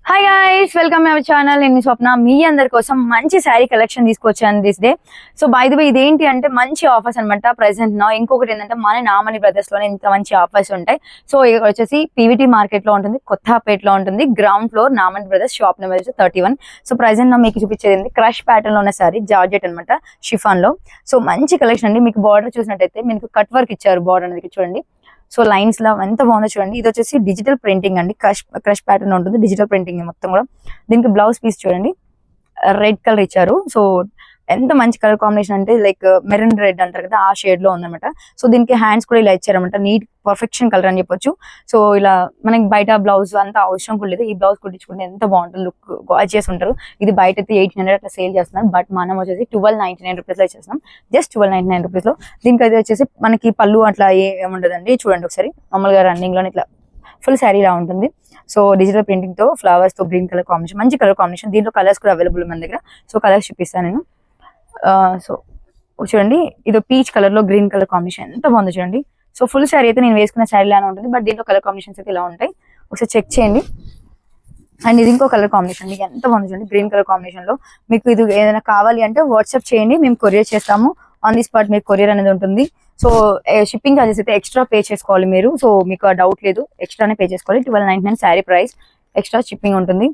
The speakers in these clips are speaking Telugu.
Hi guys, welcome our channel. నేను మీ స్వప్న. మీ అందరి కోసం మంచి శారీ కలెక్షన్ తీసుకొచ్చాను this day. So by the way ఇదేంటి అంటే మంచి ఆఫర్స్ అనమాట ప్రెసెంట్ నా. ఇంకొకటి ఏంటంటే మన నామని బ్రదర్స్ లోనే ఇంత మంచి ఆఫర్స్ ఉంటాయి. సో ఇక్కడ వచ్చేసి పీవీటీ మార్కెట్ లో ఉంటుంది, కొత్తపేటలో ఉంటుంది, ground floor Namani brothers, shop number 31. So present నా మీకు చూపించేది క్రష్ ప్యాటర్న్ లో ఉన్న శారీ, జార్జెట్ అనమాట, షిఫాన్ లో. సో మంచి కలెక్షన్ అండి. మీకు బార్డర్ చూసినట్టయితే మీకు కట్ వర్క్ ఇచ్చారు బార్డర్ అనేది చూడండి. సో లైన్స్ లా ఎంత బాగుందో చూడండి. ఇది వచ్చేసి డిజిటల్ ప్రింటింగ్ అండి, క్రష్ ప్యాటర్న్ ఉంటుంది, డిజిటల్ ప్రింటింగ్ మొత్తం కూడా. దీనికి బ్లౌజ్ పీస్ చూడండి, రెడ్ కలర్ ఇచ్చారు. సో ఎంత మంచి కలర్ కాంబినేషన్ అంటే లైక్ మెరూన్ రెడ్ అంటారు కదా, ఆ షేడ్ లో ఉందన్నమాట. సో దీనికి హ్యాండ్స్ కూడా ఇలా ఇచ్చారనమాట, నీట్ పర్ఫెక్షన్ కలర్ అని చెప్పొచ్చు. సో ఇలా మనకి బయట బ్లౌజ్ అంత అవసరం కూడా లేదు, ఈ బ్లౌజ్ కుట్టించుకుంటే ఎంత బాగుంటుంది, లుక్ గార్జియస్ ఉంటారు. ఇది బయట అయితే 1800 అట్లా సేల్ చేస్తున్నారు, బట్ మనం వచ్చేసి 1299 రూపీస్ లో ఇచ్చేస్తున్నాం, జస్ట్ 1299 రూపీస్ లో. దీనికి అయితే వచ్చేసి మనకి పళ్ళు అట్లా ఏముండదండి. చూడండి ఒకసారి, మామూలుగా రన్నింగ్ లోనే ఇట్లా ఫుల్ శారీ లా ఉంటుంది. సో డిజిటల్ ప్రింటింగ్ తో, ఫ్లవర్స్ తో, గ్రీన్ కలర్ కాంబినేషన్, మంచి కలర్ కాంబినేషన్. దీంట్లో కలర్స్ కూడా అవైలబుల్ మన దగ్గర. సో కలర్స్ చూపిస్తాను నేను. సో చూడండి, ఇది పీచ్ కలర్ లో గ్రీన్ కలర్ కాంబినేషన్ ఎంత బాగుందో చూడండి. సో ఫుల్ శారీ అయితే నేను వేసుకున్న శారీ లానే ఉంటుంది, బట్ దీంట్లో కలర్ కాంబినేషన్స్ అయితే ఇలా ఉంటాయి, ఒకసారి చెక్ చేయండి. అండ్ ఇది ఇంకో కలర్ కాంబినేషన్, మీకు ఎంత బాగుంది చూడండి, గ్రీన్ కలర్ కాంబినేషన్ లో. మీకు ఇది ఏదైనా కావాలి అంటే వాట్సాప్ చేయండి, మేము కొరియర్ చేస్తాము. ఆన్ ది స్పాట్ మీకు కొరియర్ అనేది ఉంటుంది. సో షిప్పింగ్ చార్జెస్ అయితే ఎక్స్ట్రా పే చేసుకోవాలి మీరు. సో మీకు ఆ డౌట్ లేదు, ఎక్స్ట్రానే పే చేసుకోవాలి. 1299 శారీ ప్రైస్, ఎక్స్ట్రా షిప్పింగ్ ఉంటుంది.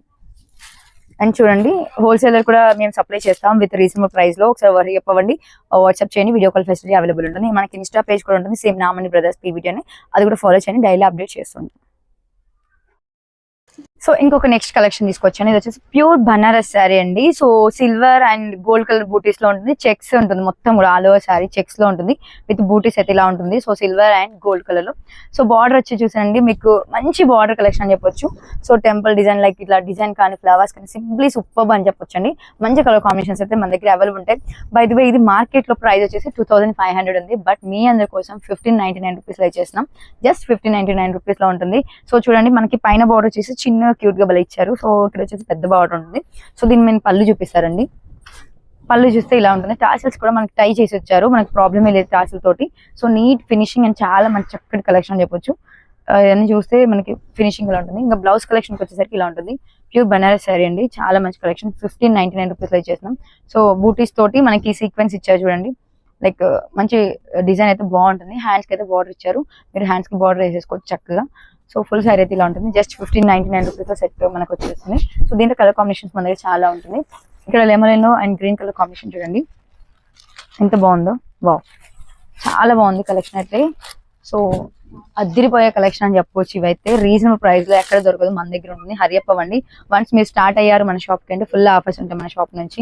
అండ్ చూడండి, హోల్సేలర్ కూడా మేము సప్లై చేస్తాం విత్ రీజనబుల్ ప్రైస్ లో. ఒకసారి చెప్పండి, వాట్సాప్ చేయండి, వీడియో కాల్ ఫెసిలిటీ అవైలబుల్ ఉంటుంది. మనకి ఇన్స్టా పేజ్ కూడా ఉంటుంది, సేమ్ నామని బ్రదర్స్ పీవీటీ అని, అది కూడా ఫాలో చేయండి, డైలీ అప్డేట్ చేస్తుంది. సో ఇంకొక నెక్స్ట్ కలెక్షన్ తీసుకొచ్చాను. ఇది వచ్చేసి ప్యూర్ బనారస్ శారీ అండి. So silver and gold colour బూటీస్ లో ఉంటుంది, చెక్స్ ఉంటుంది మొత్తం కూడా, ఆల్ ఓవర్ శారీ చెక్స్ లో ఉంటుంది, విత్ బూటీస్ అయితే ఇలా ఉంటుంది. So silver and gold colour లో. సో బార్డర్ వచ్చి చూసానండి, మీకు మంచి బార్డర్ కలెక్షన్ అని చెప్పొచ్చు. సో టెంపుల్ డిజైన్ లైక్ ఇట్లా డిజైన్ కానీ, ఫ్లవర్స్ కానీ, సింప్లీ సూపర్ అని చెప్పొచ్చు అండి. మంచి కలర్ కాంబినేషన్స్ అయితే మన దగ్గర అవైలబుల్ ఉంటాయి. బై ది వే ఇది మార్కెట్ లో ప్రైస్ వచ్చేసి 2500 ఉంది, బట్ మీ అందరి కోసం 1599 రూపీస్ లో ఇచ్చేస్తున్నాం, జస్ట్ 1599 రూపీస్ లో ఉంటుంది. సో చూడండి, మనకి పైన బార్డర్ వచ్చేసి చిన్న క్యూట్ గా ఇచ్చారు. సో ఇక్కడ వచ్చేసి పెద్ద బార్డర్ ఉంటుంది. సో దీన్ని మేము పళ్ళు చూపిస్తారండి. పళ్ళు చూస్తే ఇలా ఉంటుంది. టాసిల్స్ కూడా మనకి టై చేసి వచ్చారు, మనకి ప్రాబ్లమే లేదు టాసిల్ తోటి. సో నీట్ ఫినిషింగ్ అండ్ చాలా మంచి చక్కటి కలెక్షన్ అని చెప్పొచ్చు. ఇవన్నీ చూస్తే మనకి ఫినిషింగ్ ఇలా ఉంటుంది. ఇంకా బ్లౌజ్ కలెక్షన్ వచ్చేసరికి ఇలా ఉంటుంది. ప్యూర్ బనారస్ శారీ అండి, చాలా మంచి కలెక్షన్. 1599 రూపీస్ లో ఇచ్చేస్తున్నాం. సో బూటీస్ తోటి మనకి సీక్వెన్స్ ఇచ్చారు చూడండి, లైక్ మంచి డిజైన్ అయితే బాగుంటుంది. హ్యాండ్స్ కి అయితే బార్డర్ ఇచ్చారు, మీరు హ్యాండ్స్ కి బార్డర్ వేసేసుకోవచ్చు చక్కగా. సో ఫుల్ శారీ అయితే ఇలా ఉంటుంది, జస్ట్ 1599 రూపీస్ సెట్ మనకు వచ్చేస్తుంది. సో దీంట్లో కలర్ కాంబినేషన్స్ మన దగ్గర చాలా ఉంటుంది. ఇక్కడ lemon yellow and green colour combination చూడండి ఎంత బాగుందో, వావ్ చాలా బాగుంది కలెక్షన్ అయితే. సో అద్దిరిపోయే కలెక్షన్ అని చెప్పవచ్చు. ఇవైతే రీజనబుల్ ప్రైస్ లో ఎక్కడ దొరకదు, మన దగ్గర ఉంటుంది. హరియప్ అవ్వండి, వన్స్ మీరు స్టార్ట్ అయ్యారు మన షాప్ కి అంటే ఫుల్ ఆఫర్స్ ఉంటాయి మన షాప్ నుంచి,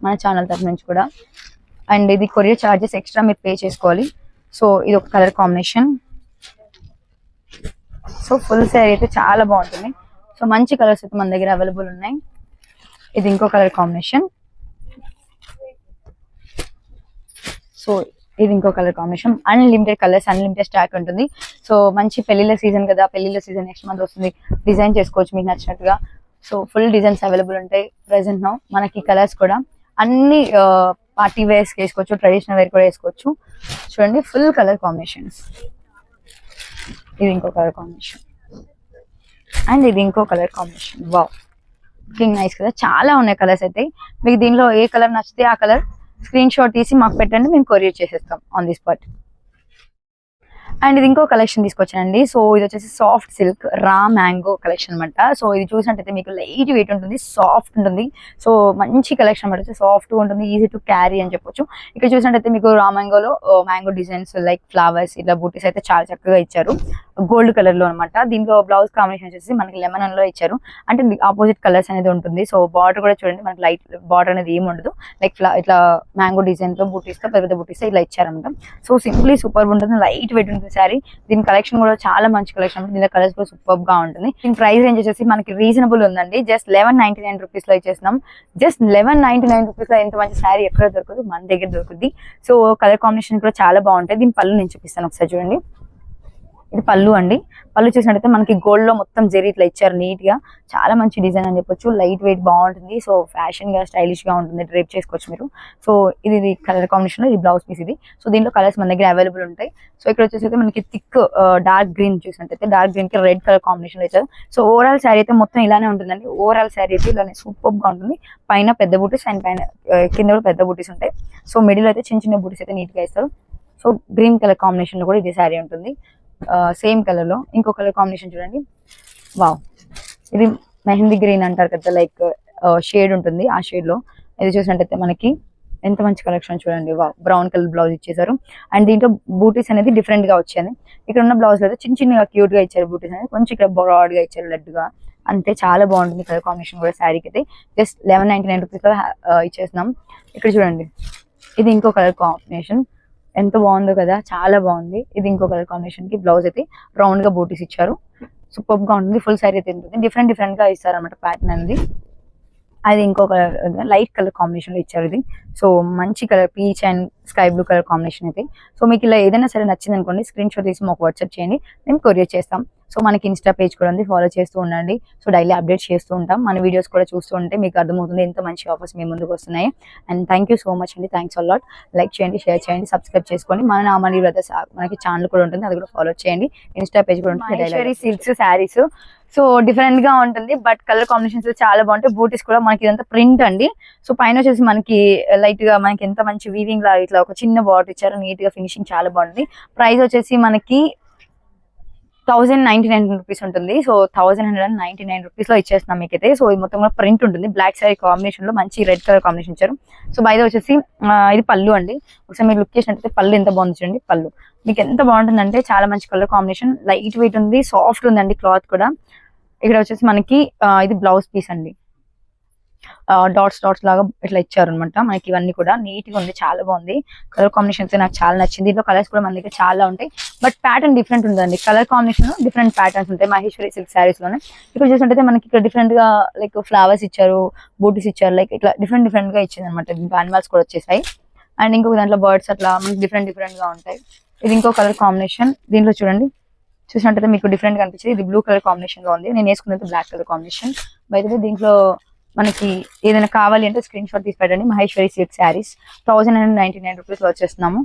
మన ఛానల్ తరఫు నుంచి కూడా. అండ్ ఇది కొరియర్ చార్జెస్ ఎక్స్ట్రా మీరు పే చేసుకోవాలి. సో ఇది ఒక colour combination. So full sari అయితే చాలా బాగుంటుంది. సో మంచి కలర్స్ అయితే మన దగ్గర అవైలబుల్ ఉన్నాయి. ఇది ఇంకో కలర్ కాంబినేషన్. సో ఇది ఇంకో colour combination. Unlimited colours, unlimited stock ఉంటుంది. సో మంచి పెళ్లిళ్ళ సీజన్ కదా, పెళ్లిళ్ళ సీజన్ నెక్స్ట్ మంత్ వస్తుంది, డిజైన్ చేసుకోవచ్చు మీకు నచ్చినట్టుగా. సో ఫుల్ డిజైన్స్ అవైలబుల్ ఉంటాయి ప్రెసెంట్ నౌ. మనకి కలర్స్ కూడా అన్ని పార్టీ వేర్స్ వేసుకోవచ్చు, ట్రెడిషనల్ వేర్ కూడా వేసుకోవచ్చు. చూడండి ఫుల్ కలర్ కాంబినేషన్స్. ఇది ఇంకో కలర్ కాంబినేషన్ అండ్ ఇది ఇంకో colour combination. Wow, looking nice కదా, చాలా ఉన్నాయి కలర్స్ అయితే. మీకు దీనిలో ఏ కలర్ నచ్చితే ఆ కలర్ స్క్రీన్ షాట్ తీసి మాకు పెట్టండి, మేము కొరియర్ చేసేస్తాం ఆన్ ది స్పాట్. అండ్ ఇది ఇంకో కలెక్షన్ తీసుకొచ్చానండి. సో ఇది వచ్చేసి soft silk raw mango collection అనమాట. సో ఇది చూసినట్టయితే మీకు లైట్ వెయిట్ ఉంటుంది, సాఫ్ట్ ఉంటుంది. సో మంచి కలెక్షన్ అనమాట, సాఫ్ట్ ఉంటుంది, ఈజీ టు క్యారీ అని చెప్పొచ్చు. ఇక్కడ చూసినట్టయితే మీకు రా మ్యాంగోలో మ్యాంగో డిజైన్స్ లైక్ ఫ్లవర్స్ ఇట్లా బూటీస్ అయితే చాలా చక్కగా ఇచ్చారు, గోల్డ్ కలర్ లో అనమాట. దీంట్లో బ్లౌజ్ కాంబినేషన్ వచ్చేసి మనకి లెమన్ లో ఇచ్చారు, అంటే ఆపోజిట్ కలర్స్ అనేది ఉంటుంది. సో బార్డర్ కూడా చూడండి, మనకి లైట్ బార్డర్ అనేది ఏమి ఉండదు, లైక్ ఇట్లా మ్యాంగో డిజైన్ తో బూటీస్ తో, పెద్ద బూటీస్ ఇట్లా ఇచ్చారనమాట. సో సింప్లీ సూపర్ ఉంటుంది, లైట్ వెయిట్ ఉంటుంది శారీ. దీని కలెక్షన్ కూడా చాలా మంచి కలెక్షన్, దీని కలర్స్ కూడా సూపర్ గా ఉంటుంది. దీని ప్రైస్ రేంజ్ వచ్చేసి మనకి రీజనబుల్ ఉందండి, జస్ట్ 1199 రూపీస్ లో ఇచ్చేస్తున్నాం. జస్ట్ 1199 రూపీస్ లో ఎంత మంచి శారీ ఎక్కడ దొరకదు, మన దగ్గర దొరుకుతుంది. సో కలర్ కాంబినేషన్ కూడా చాలా బాగుంటాయి. దీని పళ్ళు నేను చూపిస్తాను, ఒకసారి చూడండి. ఇది పళ్ళు అండి. పళ్ళు చూసినట్టయితే మనకి గోల్డ్ లో మొత్తం జరీ ఇట్లా ఇచ్చారు నీట్ గా. చాలా మంచి డిజైన్ అని చెప్పొచ్చు. లైట్ వెయిట్ బాగుంటుంది. సో ఫ్యాషన్ గా స్టైలిష్ గా ఉంటుంది. డ్రేప్ చేసుకోవచ్చు మీరు. సో ఇది కలర్ కాంబినేషన్ ఇది బ్లౌజ్ పీస్ ఇది. సో దీంట్లో కలర్స్ మన దగ్గర అవైలబుల్ ఉంటాయి. సో ఇక్కడ వచ్చేసి మనకి థిక్ డార్క్ గ్రీన్ చూసినట్టయితే డార్క్ గ్రీన్ కి రెడ్ కలర్ కాంబినేషన్ ఇచ్చారు. సో ఓవరాల్ శారీ అయితే మొత్తం ఇలానే ఉంటుందండి. ఓవరాల్ శారీ అయితే ఇలానే సూపర్ గా ఉంటుంది. పైన పెద్ద బూటీస్ అండ్ పైన కింద కూడా పెద్ద బూటీస్ ఉంటాయి. సో మిడిల్ అయితే చిన్న చిన్న బూటీస్ అయితే నీట్ గా ఇస్తారు. సో గ్రీన్ కలర్ కాంబినేషన్ లో కూడా ఇదే శారీ ఉంటుంది. సేమ్ కలర్ లో ఇంకో కలర్ కాంబినేషన్ చూడండి. వావ్, ఇది మెహందీ గ్రీన్ అంటారు కదా, లైక్ షేడ్ ఉంటుంది ఆ షేడ్ లో. ఇది చూసినట్టయితే మనకి ఎంత మంచి కలెక్షన్ చూడండి. వావ్, బ్రౌన్ కలర్ బ్లౌజ్ ఇచ్చేసారు. అండ్ దీంట్లో బూటీస్ అనేది డిఫరెంట్ గా వచ్చాయి. ఇక్కడ ఉన్న బ్లౌజ్ అయితే చిన్న చిన్నగా క్యూట్ గా ఇచ్చారు. బూటీస్ అనేది కొంచెం ఇక్కడ బ్రాడ్ గా ఇచ్చారు, లెడ్ గా. అంతే, చాలా బాగుంటుంది కలర్ కాంబినేషన్ కూడా. శారీకి అయితే జస్ట్ 1199 రూపీస్ లో ఇచ్చేస్తున్నాం. ఇక్కడ చూడండి, ఇది ఇంకో కలర్ కాంబినేషన్. ఎంత బాగుందో కదా, చాలా బాగుంది. ఇది ఇంకో కలర్ కాంబినేషన్ కి బ్లౌజ్ అయితే రౌండ్ గా బూటీస్ ఇచ్చారు. సూపర్ గా ఉంటుంది. ఫుల్ శారీ అయితే ఉంటుంది. డిఫరెంట్ డిఫరెంట్ గా ఇస్తారు అనమాట ప్యాటర్న్ అనేది. అది ఇంకో కలర్ లైట్ కలర్ కాంబినేషన్ లో ఇచ్చారు ఇది. సో మంచి colour peach and sky blue colour combination అయితే. సో మీకు ఇలా ఏదైనా సరే నచ్చింది అనుకోండి, స్క్రీన్ షాట్ తీసి మాకు వాట్సాప్ చేయండి, మేము కొరియర్ చేస్తాం. సో మనకి ఇన్స్టా పేజ్ కూడా ఉంది, ఫాలో చేస్తూ ఉండండి. సో డైలీ అప్డేట్ చేస్తూ ఉంటాం. మన వీడియోస్ కూడా చూస్తూ ఉంటే మీకు అర్థమవుతుంది ఎంత మంచి ఆఫర్స్ మీ ముందుకు వస్తున్నాయి. And thank you so much అండి. Thanks a lot. లైక్ చేయండి, షేర్ చేయండి, సబ్స్క్రైబ్ చేసుకోండి. మన నామని బ్రదర్స్ మనకి ఛానల్ కూడా ఉంటుంది, అది కూడా ఫాలో చేయండి. ఇన్స్టా పేజ్ కూడా ఉంటుంది. Maheshwari silks saris. So different గా ఉంటుంది, బట్ కలర్ కాంబినేషన్స్ చాలా బాగుంటాయి. బూటీస్ కూడా మనకి ఇదంతా ప్రింట్ అండి. సో పైన వచ్చేసి మనకి లైట్ గా మనకి ఎంత మంచి వీవింగ్ లా ఇట్లా ఒక చిన్న బాట్ ఇచ్చారు. నీట్ గా ఫినిషింగ్ చాలా బాగుంటుంది. ప్రైస్ వచ్చేసి మనకి 1099 రూపీస్ ఉంటుంది. సో 1199 రూపీస్ లో ఇచ్చేస్తున్నాం మీకైతే. సో ఇది మొత్తం కూడా ప్రింట్ ఉంటుంది. బ్లాక్ శారీ కాంబినేషన్ లో మంచి రెడ్ కలర్ కాంబినేషన్ ఇచ్చారు. సో బయట వచ్చేసి ఇది పళ్ళు అండి. ఒకసారి మీరు లుక్ చేసినట్టయితే పళ్ళు ఎంత బాగుంది చూడండి. పళ్ళు మీకు ఎంత బాగుంటుందంటే చాలా మంచి కలర్ కాంబినేషన్, లైట్ వెయిట్ ఉంది, సాఫ్ట్ ఉందండి క్లాత్ కూడా. ఇక్కడ వచ్చేసి మనకి ఇది బ్లౌజ్ పీస్ అండి. డాట్స్ లాగా ఇట్లా ఇచ్చారు అనమాట. మనకి ఇవన్నీ కూడా నీట్ గా ఉంది, చాలా బాగుంది. కలర్ కాంబినేషన్ అయితే నాకు చాలా నచ్చింది. దీంట్లో కలర్స్ కూడా మన దగ్గర చాలా ఉంటాయి, బట్ ప్యాటర్న్ డిఫరెంట్ ఉందండి. కలర్ కాంబినేషన్ డిఫరెంట్ ప్యాటర్న్స్ ఉంటాయి మహేశ్వరి సిల్క్ శారీస్ లోనే. ఇక్కడ చూసినట్టయితే మనకి ఇక్కడ డిఫరెంట్ గా లైక్ ఫ్లవర్స్ ఇచ్చారు, బూటీస్ ఇచ్చారు, లైక్ ఇట్లా డిఫరెంట్ గా ఇచ్చింది అనమాట. దీంట్లో అనిమల్స్ కూడా వచ్చేసాయి. అండ్ ఇంకొక దాంట్లో బర్డ్స్ అట్లా మనకి డిఫరెంట్ గా ఉంటాయి. ఇది ఇంకో కలర్ కాంబినేషన్. దీంట్లో చూడండి, చూసినట్టయితే మీకు డిఫరెంట్ గా అనిపించింది. ఇది బ్లూ కలర్ కాంబినేషన్ లో ఉంది. నేను వేసుకున్నది బ్లాక్ కలర్ కాంబినేషన్. బయట దీంట్లో మనకి ఏదైనా కావాలి అంటే స్క్రీన్ షాట్ తీసి పెట్టండి. మహేశ్వరి సిల్క్ శారీస్ 1099 రూపీస్ లో వచ్చేస్తున్నాము.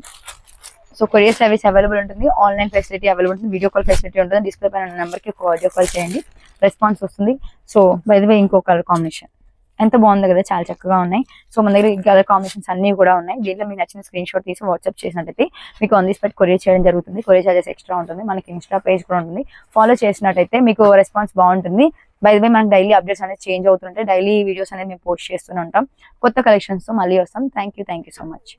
సో కొరియర్ సర్వీస్ అవైలబుల్ ఉంటుంది, ఆన్లైన్ ఫెసిలిటీ అవైలబుల్ ఉంటుంది, వీడియో కాల్ ఫెసిలిటీ ఉంటుంది. డిస్ప్లే పైన నెంబర్ కి ఆడియో కాల్ చేయండి, రెస్పాన్స్ వస్తుంది. సో బై ద వే ఇంకో కలర్ కాంబినేషన్ ఎంత బాగుంది కదా, చాలా చక్కగా ఉన్నాయి. సో మన దగ్గర కలర్ కాంబినేషన్స్ అన్ని కూడా ఉన్నాయి. దీంట్లో మీకు నచ్చిన స్క్రీన్ షాట్ తీసి వాట్సాప్ చేసినట్టయితే మీకు ఆన్ ది స్పాట్ కొరియర్ చేయడం జరుగుతుంది. కొరియర్ చార్జెస్ ఎక్స్ట్రా ఉంటుంది. మనకి ఇన్స్టా పేజ్ కూడా ఉంటుంది, ఫాలో చేసినట్టయితే మీకు రెస్పాన్స్ బాగుంటుంది. బై ద వే మనకి డైలీ అప్డేట్స్ అనేది చేంజ్ అవుతుంటాయి. డైలీ వీడియోస్ అనేది మేము పోస్ట్ చేస్తూనే ఉంటాం. కొత్త కలెక్షన్స్ తో మళ్ళీ వస్తాం. Thank you so much.